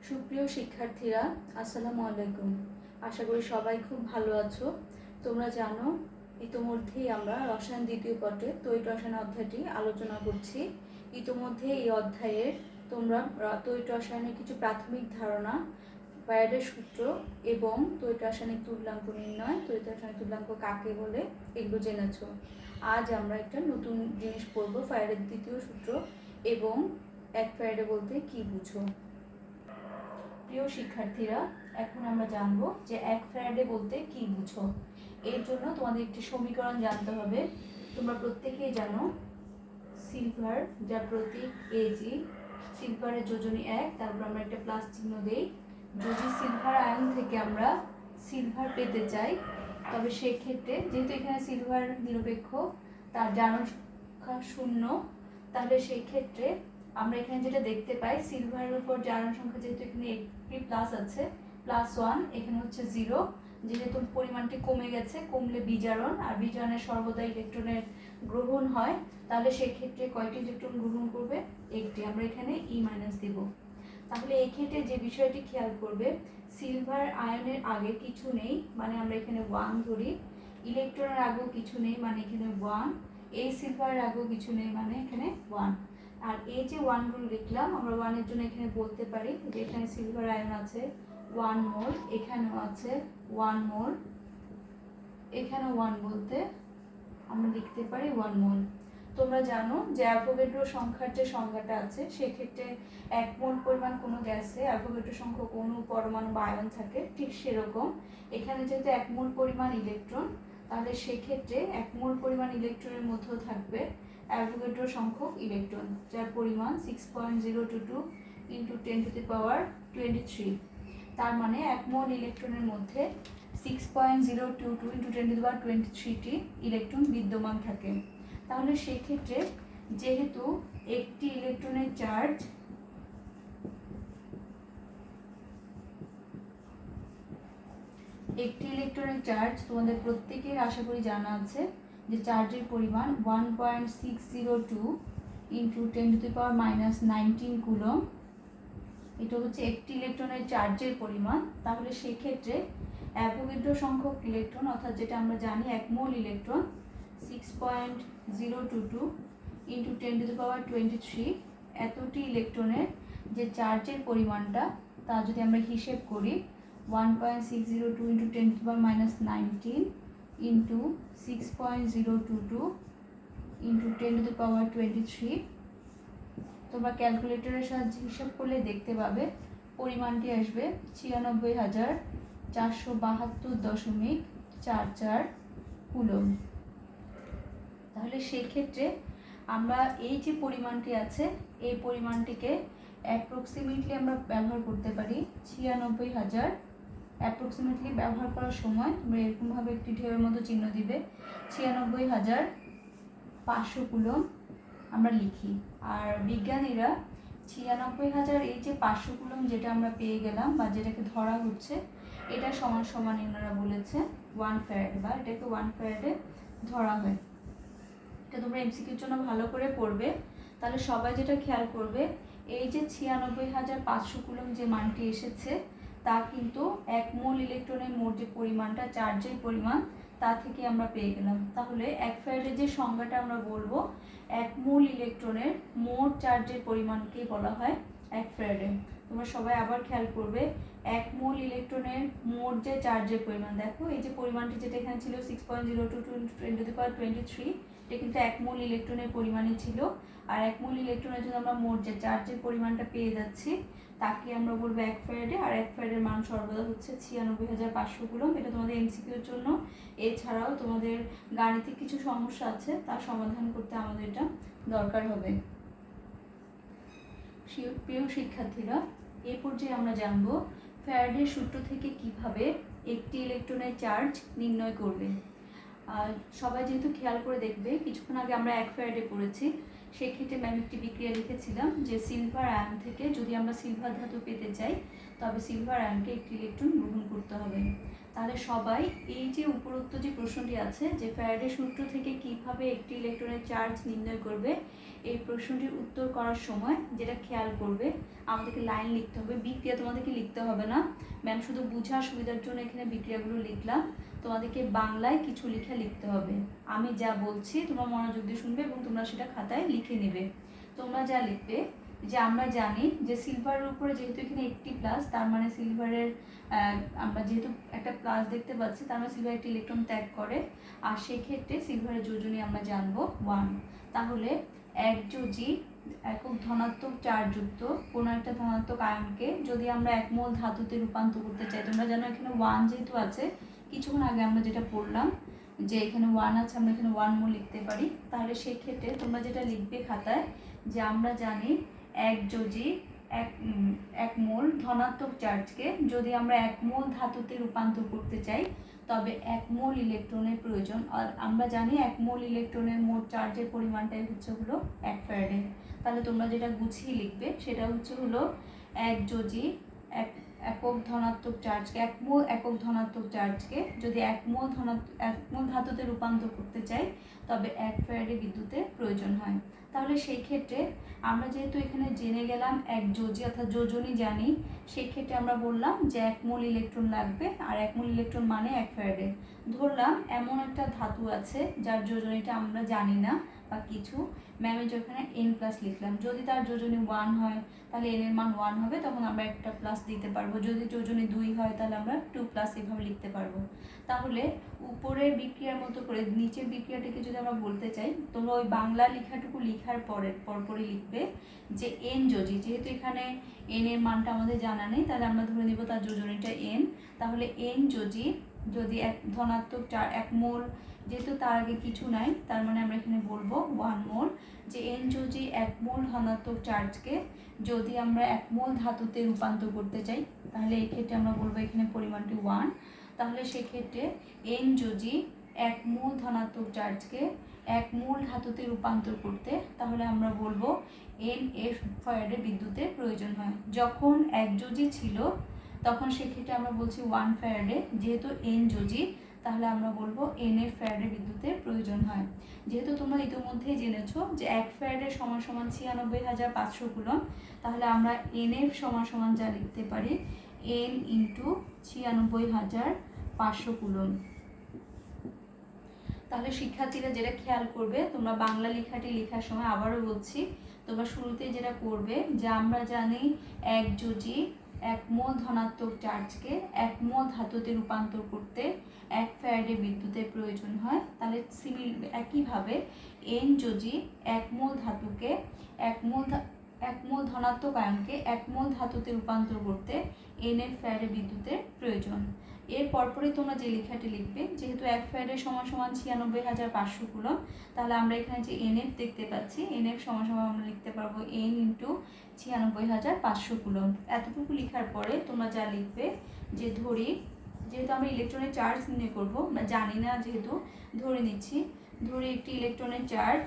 সুপ্রিয় শিক্ষার্থীরা, আসসালামু আলাইকুম। আশা করি সবাই খুব ভালো আছো। তোমরা জানো ইতোমধ্যেই আমরা রসায়ন দ্বিতীয় পত্রে তড়িৎ রসায়ন অধ্যায়টি আলোচনা করছি। ইতোমধ্যে এই অধ্যায়ের তোমরা তড়িৎ রসায়নের কিছু প্রাথমিক ধারণা, ফ্যারাডের সূত্র এবং তড়িৎ রাসায়নিক তুল্যাঙ্ক নির্ণয়, তড়িৎ রাসায়নিক তুল্যাঙ্ক কাকে বলে এগুলো জেনেছো। আজ আমরা একটা নতুন জিনিস পড়ব, ফ্যারাডের দ্বিতীয় সূত্র এবং এক ফ্যারাডে বলতে কি বুঝো। প্রিয় শিক্ষার্থীরা, এখন আমরা জানবো যে এক ফ্যারাডে বলতে কি বুঝো। এর জন্য তোমাদের একটি সমীকরণ জানতে হবে। তোমরা প্রত্যেকেই জানো সিলভার, যার প্রতীক Ag, সিলভারের যোজনী 1, তারপর আমরা একটা প্লাস চিহ্ন দেই। যদি সিলভার আয়ন থেকে আমরা সিলভার পেতে চাই, তবে সেক্ষেত্রে যেহেতু এখানে সিলভার নিরপেক্ষ, তার জারণ সংখ্যা 0, তাহলে সেই ক্ষেত্রে আমরা এখানে যেটা দেখতে পাই, সিলভারের উপর জারণ সংখ্যা যেহেতু এখানে একটি প্লাস আছে, +1, এখানে হচ্ছে 0, যেহেতু পরিমাণটি কমে গেছে, কমলে বিজারণ, আর বিজারণের সর্বদা ইলেকট্রনের গ্রহণ হয়, তাহলে সেক্ষেত্রে কয়টি ইলেকট্রন গ্রহণ করবে? একটি। আমরা এখানে E- দেব। তাহলে এই ক্ষেত্রে যে বিষয়টি খেয়াল করবে, সিলভার আয়নের আগে কিছু নেই, মানে আমরা এখানে 1 ধরি, ইলেকট্রনের আগেও কিছু নেই, মানে এখানে 1, এই সিলভারের আগেও কিছু নেই, মানে এখানে 1। আর এই যে 1 গুলো লিখলাম, আমরা 1 এর জন্য এখানে বলতে পারি যে এখানে সিলভার আয়ন আছে 1 মোল, এখানেও আছে 1 মোল, এখানেও 1 বলতে আমরা লিখতে পারি 1 মোল। তোমরা জানো যে অ্যাভোগাড্রো সংখ্যার যে সংজ্ঞাটা আছে, সেক্ষেত্রে 1 মোল পরিমাণ কোনো গ্যাসে অ্যাভোগাড্রো সংখ্যক অণু, পরমাণু বা আয়ন থাকে, ঠিক সেরকম এখানে যেহেতু 1 মোল পরিমাণ ইলেকট্রন, তাহলে সেক্ষেত্রে 1 মোল পরিমাণ ইলেকট্রনের মধ্যেও থাকবে অ্যাভোগাড্রো সংখ্যক ইলেকট্রন, যার পরিমাণ 6.022 × 10⁻23। তার মানে 1 মোল ইলেকট্রনের মধ্যে 6.022 × 10⁻23টি ইলেকট্রন বিদ্যমান থাকে। তাহলে সেক্ষেত্রে যেহেতু একটি ইলেকট্রনের চার্জ তোমাদের প্রত্যেকের আশা করি জানা আছে যে চার্জের পরিমাণ 1.602 × 10⁻19 কুলম। এটা হচ্ছে একটি ইলেকট্রনের চার্জের পরিমাণ। তাহলে সেক্ষেত্রে অ্যাভোগাড্রো সংখ্যক ইলেকট্রন, অর্থাৎ যেটা আমরা জানি 1 মোল ইলেকট্রন, 6.022 × 10⁻23, এতটি ইলেকট্রনের যে চার্জের পরিমাণটা, তা যদি আমরা হিসেব করি 1.602 × 10⁻19 × 6.022 × 10⁻23, তোমরা ক্যালকুলেটরের সাহায্যে হিসাব করলে দেখতে পাবে পরিমাণটি আসবে 96,472.44 কুলম। তাহলে সেক্ষেত্রে আমরা এই যে পরিমাণটি আছে, এই পরিমাণটিকে অ্যাপ্রক্সিমেটলি আমরা ব্যবহার করতে পারি 96,000। অ্যাপ্রক্সিমেটলি ব্যবহার করার সময় তোমরা এরকমভাবে একটি ঢেউয়ের মতো চিহ্ন দিবে, 96,500 কুলম আমরা লিখি। আর বিজ্ঞানীরা 96,000 এই যে 500 কুলম যেটা আমরা পেয়ে গেলাম বা যেটাকে ধরা হচ্ছে, এটা সমান সমান ওনারা বলেছে 1 ফ্যারাড, বা এটাকে 1 ফ্যারাডে ধরা হয়। এটা তোমরা এমসিকিউর জন্য ভালো করে পড়বে। তাহলে সবাই যেটা খেয়াল করবে, এই যে 96,500 কুলম যে মানটি এসেছে, তা কিন্তু 1 মোল ইলেকট্রনের মোট যে পরিমাণটা, চার্জের পরিমাণ, তা থেকে আমরা পেয়ে গেলাম। তাহলে এক ফ্যারাডের যে সংজ্ঞাটা আমরা বলবো, 1 মোল ইলেকট্রনের মোট চার্জের পরিমাণকে বলা হয় 1 ফ্যারাডে। তোমরা সবাই আবার খেয়াল করবে, 1 মোল ইলেকট্রনের মোট যে চার্জের পরিমাণ, দেখো এই যে পরিমাণটি যেটা এখানে ছিল 6.022 × 10⁻23, এটা কিন্তু 1 মোল ইলেকট্রনের পরিমাণই ছিল। আর 1 মোল ইলেকট্রনের জন্য আমরা মোট যে চার্জের পরিমাণটা পেয়ে যাচ্ছি, তাকে আমরা বলবো 1 ফ্যারাডে। আর 1 ফ্যারাডের মান সর্বদা হচ্ছে 96,500 কুলম। এটা তোমাদের এমসিকিউর জন্য। এছাড়াও তোমাদের গাণিতিক কিছু সমস্যা আছে, তার সমাধান করতে আমাদের এটা দরকার হবে। প্রিয় শিক্ষার্থীরা, এই পর্যায়ে আমরা জানবো ফ্যারাডের সূত্র থেকে কিভাবে একটি ইলেকট্রনের চার্জ নির্ণয় করবে। সবাই যেহেতু খেয়াল করে দেখবে, কিছুক্ষণ আগে আমরা 1 ফ্যারাডে পড়েছি, সেক্ষেত্রে ম্যাম একটি বিক্রিয়া লিখেছিলাম যে সিলভার আয়ন থেকে যদি আমরা সিলভার ধাতু পেতে চাই তবে সিলভার আয়নকে একটি ইলেকট্রন গ্রহণ করতে হবে। তাহলে সবাই এই যে উপরোক্ত যে প্রশ্নটি আছে যে ফ্যারাডে সূত্র থেকে কিভাবে একটি ইলেকট্রনের চার্জ নির্ণয় করবে, এই প্রশ্নটির উত্তর করার সময় যেটা খেয়াল করবে আমাদেরকে লাইন লিখতে হবে, বিক্রিয়া তোমাদেরকে লিখতে হবে না। ম্যাম শুধু বোঝার সুবিধার জন্য এখানে বিক্রিয়াগুলো লিখলাম, তোমাদেরকে বাংলায় কিছু লিখে লিখতে হবে। আমি যা বলছি তোমরা মনোযোগ দিয়ে শুনবে এবং তোমরা সেটা খাতায় লিখে নেবে। তোমরা যা লিখবে যে আমরা জানি যে সিলভারের উপরে যেহেতু এখানে একটি প্লাস, তার মানে সিলভারের আমরা যেহেতু একটা প্লাস দেখতে পাচ্ছি তার মানে সিলভার একটি ইলেকট্রন ত্যাগ করে, আর সেক্ষেত্রে সিলভারের যোজনী আমরা জানবো 1। তাহলে এক যোজি একক ধনাত্মক চার্জযুক্ত কোনো একটা ধনাত্মক আয়নকে যদি আমরা এক মোল ধাতুতে রূপান্তর করতে চাই, তোমরা জানো এখানে 1 যেহেতু আছে, কিছুক্ষণ আগে আমরা যেটা পড়লাম যে এখানে 1 আছে, আমরা এখানে 1 মোল লিখতে পারি। তাহলে সেই ক্ষেত্রে তোমরা যেটা লিখবে খাতায় যে আমরা জানি এক যোজি এক মোল ধনাত্মক চার্জকে যদি আমরা এক মোল ধাতুতে রূপান্তর করতে চাই তবে এক মোল ইলেকট্রনের প্রয়োজন। আর আমরা জানি এক মোল ইলেকট্রনের মোট চার্জের পরিমাণটাই হলো 1 ফ্যারাডে। তাহলে তোমরা যেটা গুছিয়ে লিখবে সেটা হলো এক যোজি একক ধনাত্মক চার্জকে এক মোল একক ধনাত্মক চার্জকে যদি এক মোল ধাতুতে রূপান্তর করতে চাই তবে 1 ফ্যারাডে বিদ্যুতের প্রয়োজন হয়। তাহলে সেই ক্ষেত্রে আমরা যেহেতু এখানে জেনে গেলাম এক যোজি অর্থাৎ যোজনী জানি, সেই ক্ষেত্রে আমরা বললাম যে 1 মোল ইলেকট্রন লাগবে, আর 1 মোল ইলেকট্রন মানে 1 ফ্যারাডে। ধরলাম এমন একটা ধাতু আছে যার যোজনীটা আমরা জানি না বা কিছু, ম্যামে যেখানে n প্লাস লিখলাম, যদি তার যোজনী 1 হয় তাহলে n এর মান 1 হবে, তখন আমরা একটা প্লাস দিতে পারবো। যদি যোজনী 2 হয় তাহলে আমরা 2 প্লাস এভাবে লিখতে পারবো। তাহলে উপরের বিক্রিয়ার মতো করে নিচের বিক্রিয়াটিকে যদি আমরা বলতে চাই, তোমরা ওই বাংলা লেখাটুকু লিখার পরপরই লিখবে যে n যোজি, যেহেতু এখানে n এর মানটা আমাদের জানা নেই তাহলে আমরা ধরে নিব তার যোজনীটা n। তাহলে n যোজি যদি এক ধনাত্মক এক মোল, যেহেতু তার আগে কিছু নাই তার মানে আমরা এখানে বলবো 1 মোল, যে n যোজি 1 মোল ধনাত্মক চার্জকে যদি আমরা 1 মোল ধাতুতে রূপান্তর করতে চাই তাহলে এই ক্ষেত্রে আমরা বলবো এখানে পরিমাণটি 1। তাহলে সেক্ষেত্রে n যোজি 1 মোল ধনাত্মক চার্জকে 1 মোল ধাতুতে রূপান্তর করতে তাহলে আমরা বলবো n f ফ্যারাডে বিদ্যুতের প্রয়োজন হয়। যখন 1 যোজি ছিল তখন সেক্ষেত্রে আমরা বলছি 1 ফ্যারাডে, যেহেতু n যোজি তাহলে আমরা বলবো n f ফ্যারাডে বিদ্যুতের প্রয়োজন হয়। যেহেতু তোমরা ইতিমধ্যেই জেনেছো যে 1 ফ্যারাডে সমান 96,500 কুলম, তাহলে আমরা n f সমান যা লিখতে পারি n ইন্টু 96,500 কুলম। তাহলে শিক্ষার্থীরা যেটা খেয়াল করবে, তোমরা বাংলা লেখাটি লেখার সময় আবারও বলছি, তোমরা শুরুতে যেটা করবে যে আমরা জানি এক যোজি 1 মোল ধনাত্মক চার্জকে 1 মোল ধাতুতে রূপান্তর করতে 1 ফ্যারাডে বিদ্যুতের প্রয়োজন হয়। তাহলে একইভাবে n যোজি 1 মোল ধাতুকে 1 মোল ধনাত্মক আয়নকে 1 মোল ধাতুতে রূপান্তর করতে n f ফ্যারাডে বিদ্যুতের প্রয়োজন। এর পরপরই তোমরা যে লেখাটি লিখবে, যেহেতু 1 ফ্যারাডে সমান 96,500 কুলম, তাহলে আমরা এখানে যে nf দেখতে পাচ্ছি nf সমান আমরা লিখতে পারবো n ইন্টু 96,500 কুলম। এতটুকু লেখার পরে তোমরা যা লিখবে যে ধরি, যেহেতু আমরা ইলেকট্রনের চার্জ নির্ণয় করবো, আমরা জানি না যেহেতু ধরে নিচ্ছি, ধরি একটি ইলেকট্রনের চার্জ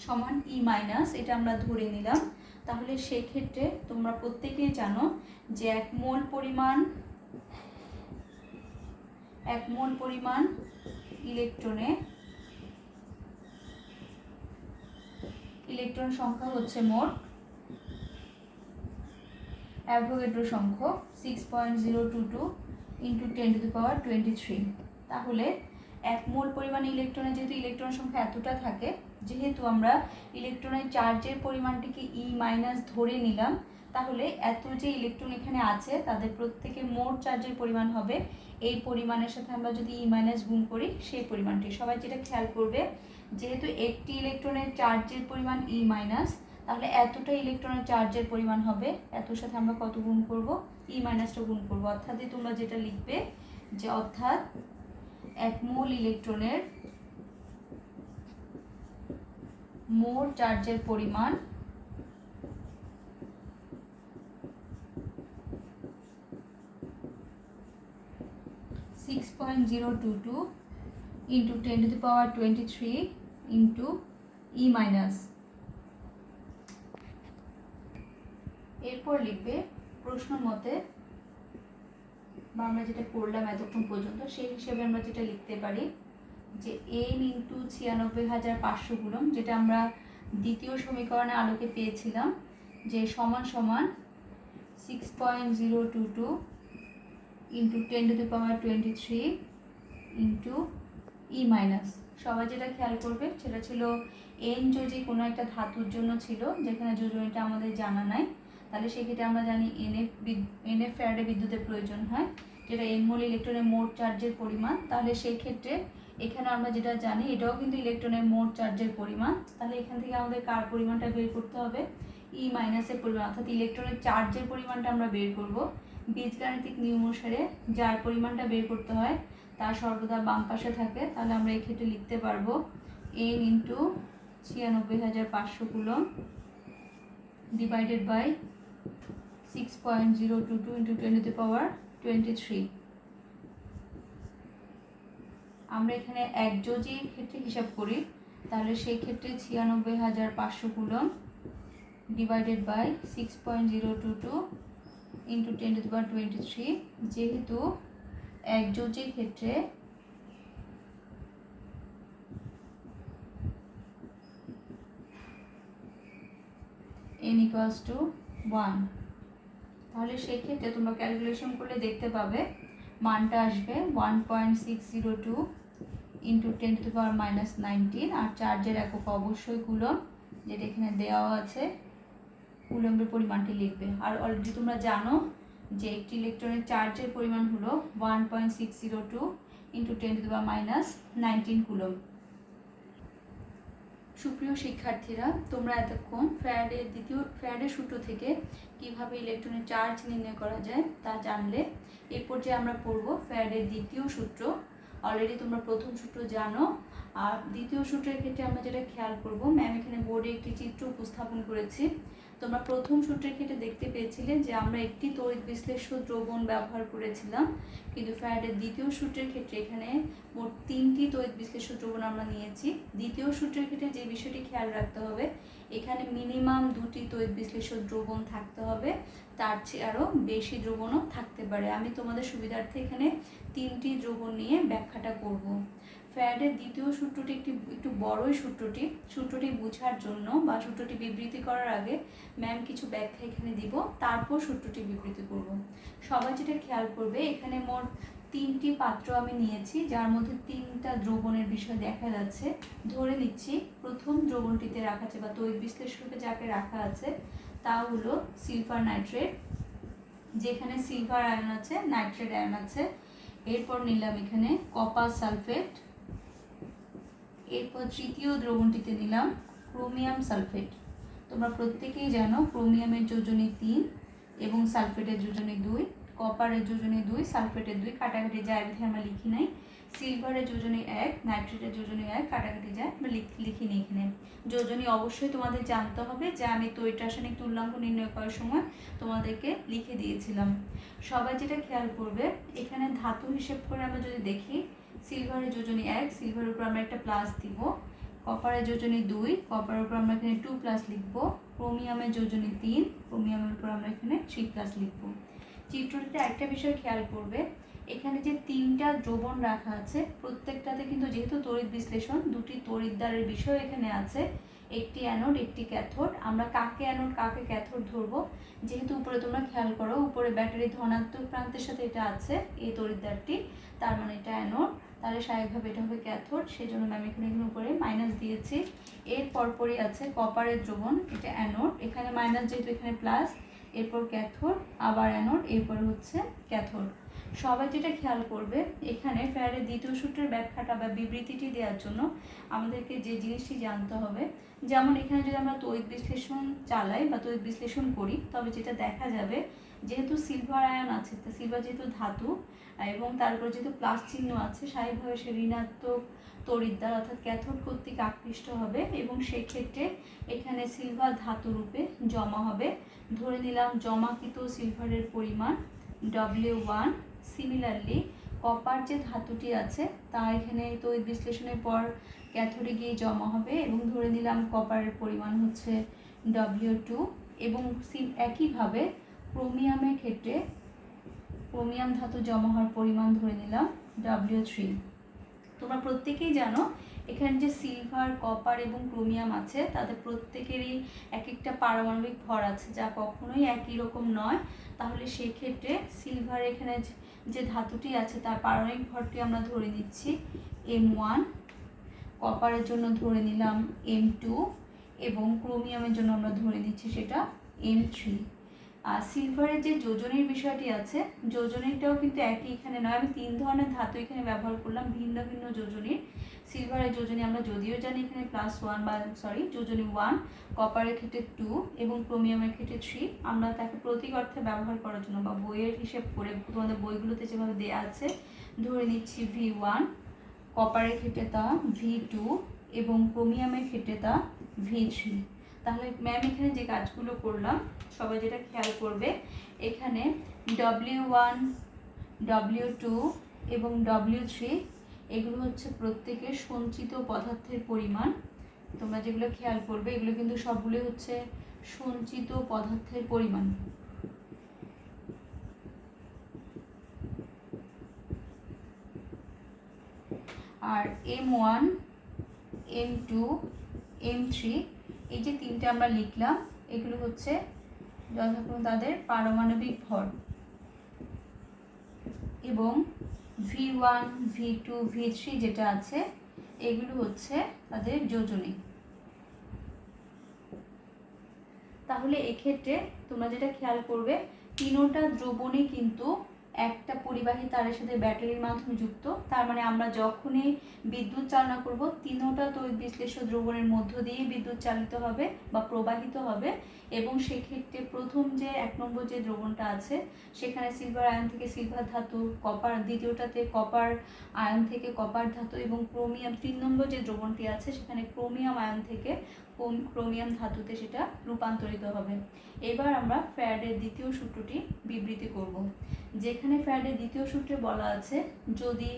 সমান ই মাইনাস, এটা আমরা ধরে নিলাম। তাহলে সেই ক্ষেত্রে তোমরা প্রত্যেকেই জানো যে 1 মোল পরিমাণ ইলেকট্রন সংখ্যা হচ্ছে মোট অ্যাভোগাড্রো সংখ্যক 6.022 ইন্টু 10⁻23। তাহলে 1 মোল পরিমাণ ইলেকট্রনে যেহেতু ইলেকট্রন সংখ্যা এতটা থাকে, যেহেতু আমরা ইলেকট্রনের চার্জের পরিমাণটিকে ই মাইনাস ধরে নিলাম, তাহলে এত যে ইলেকট্রন এখানে আছে তাদের প্রত্যেকের মোট চার্জের পরিমাণ হবে এই পরিমাণের সাথে আমরা যদি ই মাইনাস গুণ করি সেই পরিমাণটি। সবাই যেটা খেয়াল করবে, যেহেতু একটি ইলেকট্রনের চার্জের পরিমাণ ই মাইনাস, তাহলে এতটা ইলেকট্রনের চার্জের পরিমাণ হবে, এতর সাথে আমরা কত গুণ করব, ই মাইনাসটা গুণ করব। অর্থাৎ তোমরা যেটা লিখবে যে অর্থাৎ 1 মোল ইলেকট্রনের মোট চার্জের পরিমাণ 1 6.022 into 10 to the power 23 into E minus। এরপর লিখবে প্রশ্ন মতে বা আমরা যেটা করলাম এতক্ষণ পর্যন্ত সেই হিসেবে আমরা যেটা লিখতে পারি যে n ইন্টু 96,500 কুলম, যেটা আমরা দ্বিতীয় সমীকরণের আলোকে পেয়েছিলাম যে সমান সমান 6.022 into 10 to the power 23 into E minus. সবাই যেটা খেয়াল করবে সেটা ছিল এন যদি কোনো একটা ধাতুর জন্য ছিল যেখানে যোজনীটা আমাদের জানা নাই, তাহলে সেক্ষেত্রে আমরা জানি এনএফ ফ্যারাডে বিদ্যুতের প্রয়োজন হয়, যেটা এন মোল ইলেকট্রনের মোট চার্জের পরিমাণ। তাহলে সেই ক্ষেত্রে এখানে আমরা যেটা জানি এটাও কিন্তু ইলেকট্রনের মোট চার্জের পরিমাণ। তাহলে এখান থেকে আমাদের কার পরিমাণটা বের করতে হবে? ই মাইনাসের পরিমাণ, অর্থাৎ ইলেকট্রনের চার্জের পরিমাণটা আমরা বের করব। বীজগাণিতিক নিয়ম অনুসারে যার পরিমাণটা বের করতে হয় তার সর্বদা বাম পাশে থাকে। তাহলে আমরা এই ক্ষেত্রে লিখতে পারবো N into 96,500 coulomb divided by 6.022 into 10 to the power 23। আমরা এখানে একযোজির ক্ষেত্রে হিসাব করি, তাহলে সেই ক্ষেত্রে 96,500 coulomb divided by 6.022 into 10 to the power 23। যেহেতু একযোজির ক্ষেত্রে n equals to 1, তাহলে সেক্ষেত্রে তোমরা ক্যালকুলেশন করলে দেখতে পাবে মানটা আসবে 1.602 ইন্টু 10 টু দি পাওয়ার -19। আর চার্জের একক অবশ্যই কুলম, যেটা এখানে দেওয়া আছে। কুলম্বের পরিমাণটি লিখবে। আর অলরেডি তোমরা জানো যে একটি ইলেকট্রনের চার্জের পরিমাণ হলো 1.602 into 10 to the power -19 coulomb. সুপ্রিয় শিক্ষার্থীরা, তোমরা এতক্ষণ ফ্যারাডের সূত্র থেকে কিভাবে ইলেকট্রনের চার্জ নির্ণয় করা যায় তা জানলে। এরপর যে আমরা পড়ব ফ্যারাডের দ্বিতীয় সূত্র। অলরেডি তোমরা প্রথম সূত্র জানো, আর দ্বিতীয় সূত্রের ক্ষেত্রে আমরা যেটা খেয়াল করব, ম্যাম এখানে বোর্ডে একটি চিত্র উপস্থাপন করেছি। তোমরা প্রথম সূত্রের ক্ষেত্রে দেখতে পেয়েছিলে যে আমরা একটি তড়িৎ বিশ্লেষ্য দ্রবণ ব্যবহার করেছিলাম, কিন্তু ফ্যারাডের দ্বিতীয় সূত্রের ক্ষেত্রে এখানে মোট 3টি তড়িৎ বিশ্লেষ্য দ্রবণ আমরা নিয়েছি। দ্বিতীয় সূত্রের ক্ষেত্রে যে বিষয়টি খেয়াল রাখতে হবে, এখানে মিনিমাম 2টি তড়িৎ বিশ্লেষ্য দ্রবণ থাকতে হবে, তার চেয়ে আরও বেশি দ্রবণও থাকতে পারে। আমি তোমাদের সুবিধার্থে এখানে 3টি দ্রবণ নিয়ে ব্যাখ্যাটা করব। ফ্যারাডের দ্বিতীয় সূত্রটি একটু বড়ই সূত্রটি বোঝার জন্য বা সূত্রটি বিবৃতি করার আগে ম্যাম কিছু ব্যাখ্যা এখানে দিব, তারপর সূত্রটি বিবৃতি করব। সবাই যেটা খেয়াল করবে, এখানে মোট 3টি পাত্র আমি নিয়েছি, যার মধ্যে 3টা দ্রবণের বিষয় দেখা যাচ্ছে। ধরে নিচ্ছি প্রথম দ্রবণটিতে রাখা আছে বা তড়িৎ বিশ্লেষণে যাকে রাখা আছে তা হলো সিলভার নাইট্রেট, যেখানে সিলভার আয়ন আছে, নাইট্রেট আয়ন আছে। এরপর নিলাম এখানে কপার সালফেট। এরপর তৃতীয় দ্রবণটিতে নিলাম ক্রোমিয়াম সালফেট। তোমরা প্রত্যেকেই জানো ক্রোমিয়ামের যোজনী 3 এবং সালফেটের যোজনী 2, কপারের যোজনী 2, সালফেটের 2, কাটাকাটি যায় বিধে আমরা লিখি নাই। সিলভারের যোজনী 1, নাইট্রেটের যোজনী 1, কাটাকাটি যায় আমরা লিখিনি এখানে। যোজনী অবশ্যই তোমাদের জানতে হবে, যা আমি তড়িৎ রাসায়নিক তুল্যাঙ্ক নির্ণয় করার সময় তোমাদেরকে লিখে দিয়েছিলাম। সবাই যেটা খেয়াল করবে, এখানে ধাতু হিসেব করে আমরা যদি দেখি, সিলভারের যোজনী 1, সিলভারের উপর আমরা একটা প্লাস দিব। কপারের যোজনী 2, কপারের উপর আমরা এখানে 2 প্লাস লিখব। ক্রোমিয়ামের যোজনী 3, ক্রোমিয়ামের উপর আমরা এখানে 3 প্লাস লিখব। চিত্রটিতে একটা বিষয় খেয়াল করবে, এখানে যে 3টা দ্রবণ রাখা আছে প্রত্যেকটাতে কিন্তু যেহেতু তড়িৎ বিশ্লেষণ, 2টি তড়িৎদ্বারের বিষয় এখানে আছে, একটি অ্যানোড একটি ক্যাথোড। আমরা কাকে অ্যানোড কাকে ক্যাথোড ধরবো, যেহেতু উপরে তোমরা খেয়াল করো উপরে ব্যাটারি ধনাত্মক প্রান্তের সাথে এটা আছে এই তড়িৎদ্বারটি, তার মানে এটা অ্যানোড, তাহলে স্বাভাবিকভাবে এটা হবে ক্যাথোড, সেই জন্য আমি এখানে উপরে মাইনাস দিয়েছি। এর পরপরই আছে কপারের দ্রবণ, এটা অ্যানোড, এখানে মাইনাস যেহেতু এখানে প্লাস, এরপর ক্যাথোড, আবার অ্যানোড, এরপর হচ্ছে ক্যাথোড। সবাই যেটা খেয়াল করবে, এখানে ফ্যারাডের দ্বিতীয় সূত্রের ব্যাখ্যাটা বা বিবৃতিটি দেওয়ার জন্য আমাদেরকে যে জিনিসটি জানতে হবে, যেমন এখানে যদি আমরা তড়িৎ বিশ্লেষণ চালাই বা তড়িৎ বিশ্লেষণ করি, তবে যেটা দেখা যাবে যেহেতু সিলভার আয়ন আছে, সিলভার যেহেতু ধাতু এবং তারপর যেহেতু প্লাস চিহ্ন আছে, স্বাভাবিকভাবে সে ঋণাত্মক তড়িৎদ্বার অর্থাৎ ক্যাথোড কর্তৃক আকৃষ্ট হবে এবং সেই ক্ষেত্রে এখানে সিলভার ধাতু রূপে জমা হবে। ধরে নিলাম জমাকৃত সিলভারের পরিমাণ W1। সিমিলারলি কপার যে ধাতুটি আছে তা এখানে তড়িৎ বিশ্লেষণের পর ক্যাথোডে গিয়ে জমা হবে, এবং ধরে নিলাম কপারের পরিমাণ হচ্ছে W2, এবং একইভাবে ক্রোমিয়ামের ক্ষেত্রে ক্রোমিয়াম ধাতু জমা হওয়ার পরিমাণ ধরে নিলাম W3। তোমরা প্রত্যেকেই জানো এখানে যে সিলভার, কপার এবং ক্রোমিয়াম আছে তাদের প্রত্যেকেরই এক একটা পারমাণবিক ভর আছে, যা কখনোই একই রকম নয়। তাহলে সেই ক্ষেত্রে সিলভার এখানে যে ধাতুটি আছে তার পারমাণবিক ভরটি আমরা ধরে নিচ্ছি M1, কপারের জন্য ধরে নিলাম M2, এবং ক্রোমিয়ামের জন্য আমরা ধরে নিচ্ছি সেটা M3। আর সিলভারের যে যোজনের বিষয়টি আছে, যোজনীটাও কিন্তু একই এখানে নয়। আমি 3 ধরনের ধাতু এখানে ব্যবহার করলাম, ভিন্ন ভিন্ন যোজনীর। সিলভারের যোজনী আমরা যদিও জানি এখানে +1 বা যোজনী 1, কপারের ক্ষেত্রে 2 এবং ক্রোমিয়ামের ক্ষেত্রে 3। আমরা তাকে প্রতীক অর্থে ব্যবহার করার জন্য বা বইয়ের হিসেব করে তোমাদের বইগুলোতে যেভাবে দেওয়া আছে ধরে নিচ্ছি V1, কপারের ক্ষেত্রে তা V2 এবং ক্রোমিয়ামের ক্ষেত্রে তা V3। তাহলে ম্যাম এখানে যে কাজগুলো করলাম সবাই যেটা খেয়াল করবে, এখানে W1, W2 এবং W3 এগুলো হচ্ছে প্রত্যেকের সঞ্চিত পদার্থের পরিমাণ। তোমরা যেগুলো খেয়াল করবে এগুলো কিন্তু সবগুলো হচ্ছে সঞ্চিত পদার্থের পরিমাণ। আর M1, M2, M3 এই যে 3টে আমরা লিখলাম এগুলো হচ্ছে যথাক্রমে তাদের পারমাণবিক ভর, এবং V1, V2, V3 যেটা আছে এগুলো হচ্ছে তাদের যোজনী। তাহলে এক্ষেত্রে তোমরা যেটা খেয়াল করবে, তিনোটা দ্রবণই কিন্তু একটা পরিবাহী তারের সাথে ব্যাটারির মাধ্যমে যুক্ত। তার মানে আমরা যখনই বিদ্যুৎ চালনা করব তিনোটা তড়িৎ বিশ্লেষ্য দ্রবণের মধ্য দিয়ে বিদ্যুৎ চালিত হবে বা প্রবাহিত হবে। এবং সেক্ষেত্রে প্রথম যে 1 নম্বর যে দ্রবণটা আছে সেখানে সিলভার আয়ন থেকে সিলভার ধাতু, কপার দ্বিতীয়টাতে কপার আয়ন থেকে কপার ধাতু, এবং ক্রোমিয়াম 3 নম্বর যে দ্রবণটি আছে সেখানে ক্রোমিয়াম আয়ন থেকে ক্রোমিয়াম ধাতুতে সেটা রূপান্তরিত হবে। এবার আমরা ফ্যারাডের দ্বিতীয় সূত্রটি বিবৃতি করব, যেখানে ফ্যারাডের দ্বিতীয় সূত্রে বলা আছে যদি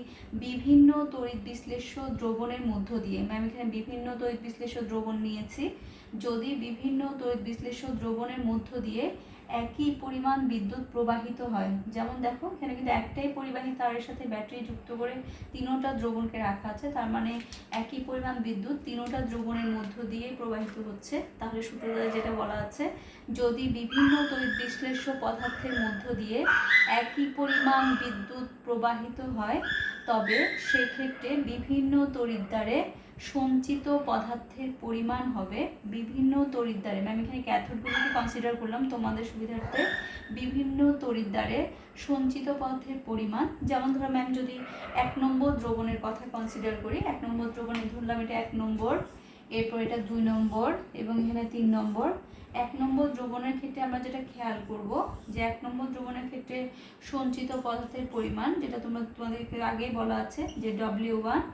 বিভিন্ন তড়িৎ বিশ্লেষ্য দ্রবণের মধ্য দিয়ে, ম্যাম এখানে বিভিন্ন তড়িৎ বিশ্লেষ্য দ্রবণ নিয়েছি, যদি বিভিন্ন তড়িৎ বিশ্লেষ্য দ্রবণের মধ্য দিয়ে একই পরিমাণ বিদ্যুৎ প্রবাহিত হয়, যেমন দেখো এখানে কিন্তু একটাই পরিবাহী তারের সাথে ব্যাটারি যুক্ত করে তিনোটা দ্রবণকে রাখা আছে, তার মানে একই পরিমাণ বিদ্যুৎ তিনোটা দ্রবণের মধ্য দিয়ে প্রবাহিত হচ্ছে। তাহলে সূত্র দ্বারা যেটা বলা আছে, যদি বিভিন্ন তড়িৎ বিশ্লেষ্য পদার্থের মধ্য দিয়ে একই পরিমাণ বিদ্যুৎ প্রবাহিত হয় তবে সেক্ষেত্রে বিভিন্ন তড়িৎদ্বারে সঞ্চিত পদার্থের পরিমাণ হবে বিভিন্ন তড়িৎদ্বারে, ম্যাম এখানে ক্যাথোডগুলোকে কনসিডার করলাম তোমাদের সুবিধার্থে, বিভিন্ন তড়িৎদ্বারে সঞ্চিত পদার্থের পরিমাণ। যেমন ধরো ম্যাম যদি 1 নম্বর দ্রবণের কথা কনসিডার করি, 1 নম্বর দ্রবণে ধরলাম এটা 1 নম্বর, এরপর এটা 2 নম্বর এবং এখানে 3 নম্বর। 1 নম্বর দ্রবণের ক্ষেত্রে আমরা যেটা খেয়াল করব যে 1 নম্বর দ্রবণের ক্ষেত্রে সঞ্চিত পদার্থের পরিমাণ, যেটা তোমাদেরকে আগেই বলা আছে যে W1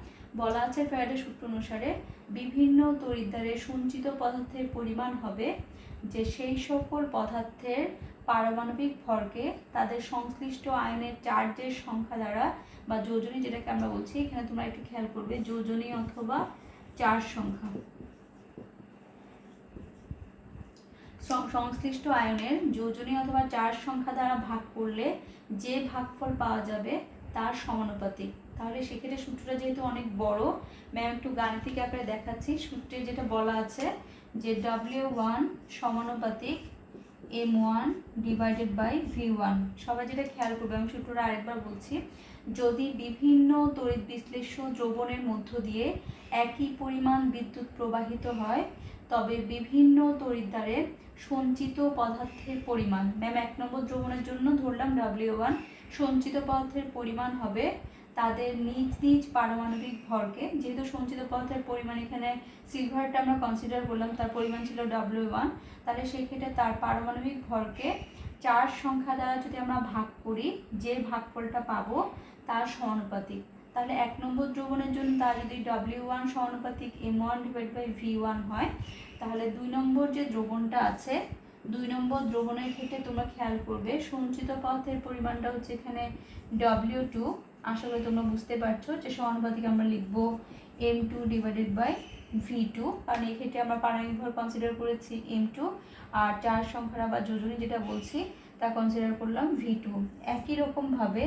বলা আছে ফ্যারাডের সূত্র অনুসারে বিভিন্ন তড়িৎদ্বারে সঞ্চিত পদার্থের পরিমাণ হবে যে সেই সকল পদার্থের পারমাণবিক ভরকে তাদের সংশ্লিষ্ট আয়নের চার্জের সংখ্যা দ্বারা বা যোজনী যেটাকে আমরা বলছি, এখানে তোমরা একটু খেয়াল করবে যোজনী অথবা চার্জ সংখ্যা, সংশ্লিষ্ট আয়নের যোজনী অথবা চার্জ সংখ্যা দ্বারা ভাগ করলে যে ভাগফল পাওয়া যাবে তার সমানুপাতিক। তাহলে সেক্ষেত্রে সূত্রটা যেহেতু অনেক বড়, ম্যাম একটু গাণিতিক আকারে দেখাচ্ছি। সূত্রে যেটা বলা আছে যে W1 সমানুপাতিক M1 ডিভাইডেড বাই V1। সবাই যেটা খেয়াল করবে, আমি সূত্রটা আরেকবার বলছি, যদি বিভিন্ন তড়িৎ বিশ্লেষ্য দ্রবণের মধ্য দিয়ে একই পরিমাণ বিদ্যুৎ প্রবাহিত হয় তবে বিভিন্ন তড়িৎদ্বারে সঞ্চিত পদার্থের পরিমাণ, ম্যাম 1 নম্বর দ্রবণের জন্য ধরলাম W1, সঞ্চিত পদার্থের পরিমাণ হবে তাদের নিজ নিজ পারমাণবিক ভরকে, যেহেতু সঞ্চিত পদার্থের পরিমাণ এখানে সিলভারটা আমরা কনসিডার করলাম তার পরিমাণ ছিল W1, তাহলে সেই ক্ষেত্রে তার পারমাণবিক ভরকে চার্জ সংখ্যা দ্বারা যদি আমরা ভাগ করি যে ভাগফলটা পাবো তার সমানুপাতিক। তাহলে 1 নম্বর দ্রবণের জন্য তার যদি W1 সমানুপাতিক M1 ডিভাইড বাই V1 হয়, তাহলে 2 নম্বর যে দ্রবণটা আছে 2 নম্বর দ্রবণের ক্ষেত্রে তোমরা খেয়াল করবে সঞ্চিত পদার্থের পরিমাণটা হচ্ছে এখানে W2 আশা করি তোমরা বুঝতে পারছো যে সমানুপাতিক আমরা লিখব m2 ডিভাইডেড বাই v2, কারণ এই ক্ষেত্রে আমরা পারমাণবিক ভর কনসিডার করেছি m2, আর চার সংখ্যার বা যোজনী যেটা বলছি তা কনসিডার করলাম v2। একই রকমভাবে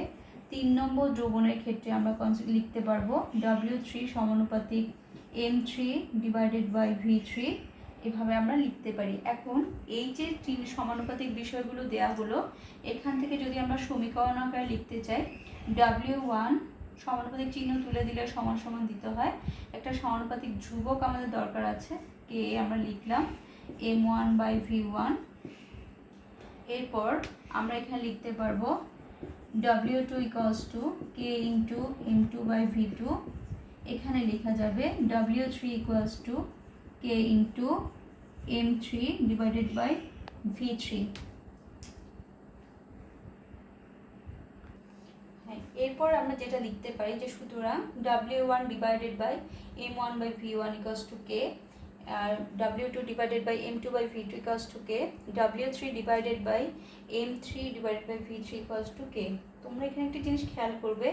3 নম্বর দ্রবণের ক্ষেত্রে আমরা লিখতে পারবো w3 সমানুপাতিক m3 ডিভাইডেড বাই v3, এভাবে আমরা লিখতে পারি। এখন এই যে সমানুপাতিক বিষয়গুলো দেয়া হলো, এখান থেকে যদি আমরা সমীকরণ আকারে লিখতে চাই, w1 সমানুপাতিক চিহ্ন তুলে দিলে সমান সমান দিতে হয়, একটা সমানুপাতিক ধ্রুবক আমাদের দরকার আছে, কে আমরা লিখলাম m1 বাই v1। এরপর আমরা এখানে লিখতে পারবো w2 equals to k into m2 by v2, এখানে লেখা যাবে w3 equals to k into m3 divided by v3। এরপর আমরা যেটা লিখতে পারি যে সুতরাং w1 divided by m1 by v1 equals to k, আর w2 divided by m2 by v2 equals to k, w3 divided by m3 divided by v3 equals to k। তোমরা এখানে একটা জিনিস খেয়াল করবে,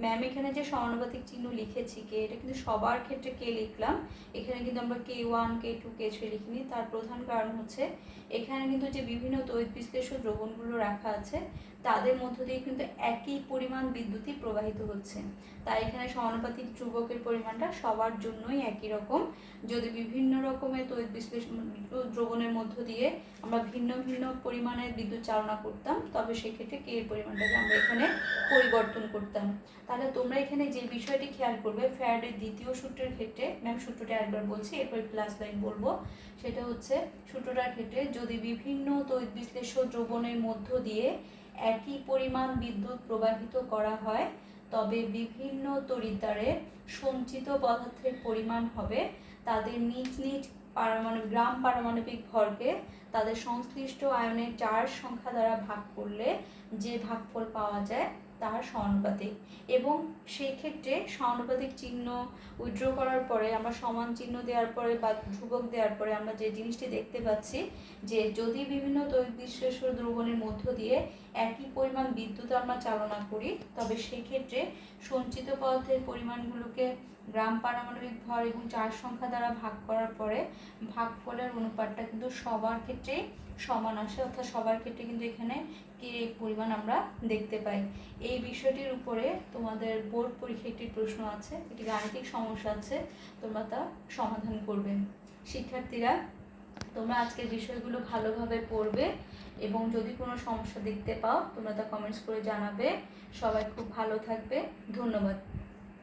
ম্যাম এখানে যে সমানুপাতিক চিহ্ন লিখেছি কে, এটা কিন্তু সবার ক্ষেত্রে কে লিখলাম, এখানে কিন্তু আমরা k1 k2 k3 লিখিনি। তার প্রধান কারণ হচ্ছে এখানে কিন্তু যে বিভিন্ন তড়িৎ বিশ্লেষ্য দ্রবণগুলো রাখা আছে তাদের মধ্য দিয়ে কিন্তু একই পরিমাণ বিদ্যুৎই প্রবাহিত হচ্ছে, তাই এখানে সমানুপাতিক ধ্রুবকের পরিমাণটা সবার জন্যই একই রকম। যদি বিভিন্ন রকমের তড়িৎ বিশ্লেষণ দ্রবণের মধ্য দিয়ে আমরা ভিন্ন ভিন্ন পরিমাণের বিদ্যুৎ চালনা করতাম, তবে সেক্ষেত্রে কে এর পরিমাণটাকে আমরা এখানে পরিবর্তন করতাম। তাহলে তোমরা এখানে যে বিষয়টি খেয়াল করবে, ফ্যারাডের দ্বিতীয় সূত্রের ক্ষেত্রে, ম্যাম সূত্রটা একবার বলছি এরপর প্লাস লাইন বলবো, সেটা হচ্ছে সূত্রটার ক্ষেত্রে যদি বিভিন্ন তড়িৎ বিশ্লেষ্য দ্রবণের মধ্য দিয়ে একই পরিমাণ বিদ্যুৎ প্রবাহিত করা হয়, তবে বিভিন্ন তড়িৎদ্বারে সঞ্চিত পদার্থের পরিমাণ হবে তাদের নিজ নিজ গ্রাম পারমাণবিক ভরকে তাদের সংশ্লিষ্ট আয়নের চার্জ সংখ্যা দ্বারা ভাগ করলে যে ভাগফল পাওয়া যায় তার সমানুপাতিক। এবং সেই ক্ষেত্রে সমানুপাতিক চিহ্ন উইথড্র করার পরে আমরা সমান চিহ্ন দেওয়ার পরে বা ধ্রুবক দেওয়ার পরে আমরা যে জিনিসটি দেখতে পাচ্ছি যে যদি বিভিন্ন তড়িৎ বিশ্লেষ্য দ্রবণের মধ্য দিয়ে একই পরিমাণ বিদ্যুৎ আমরা চালনা করি, তবে সেক্ষেত্রে সঞ্চিত পদার্থের পরিমাণগুলোকে গ্রাম পারমাণবিক ভর এবং চার্জ সংখ্যা দ্বারা ভাগ করার পরে ভাগফলের অনুপাতটা কিন্তু সবার ক্ষেত্রেই সমান আসে, অর্থাৎ সবার ক্ষেত্রে কিন্তু এখানে কে পরিমাণ আমরা দেখতে পাই। এই বিষয়টির উপরে তোমাদের বোর্ড পরীক্ষায় একটি প্রশ্ন আছে, একটি গাণিতিক সমস্যা আছে, তোমরা তা সমাধান করবে। শিক্ষার্থীরা, তোমরা আজকের বিষয়গুলো ভালোভাবে পড়বে এবং যদি কোনো সমস্যা দেখতে পাও তোমরা তা কমেন্টস করে জানাবে। সবাই খুব ভালো থাকবে, ধন্যবাদ।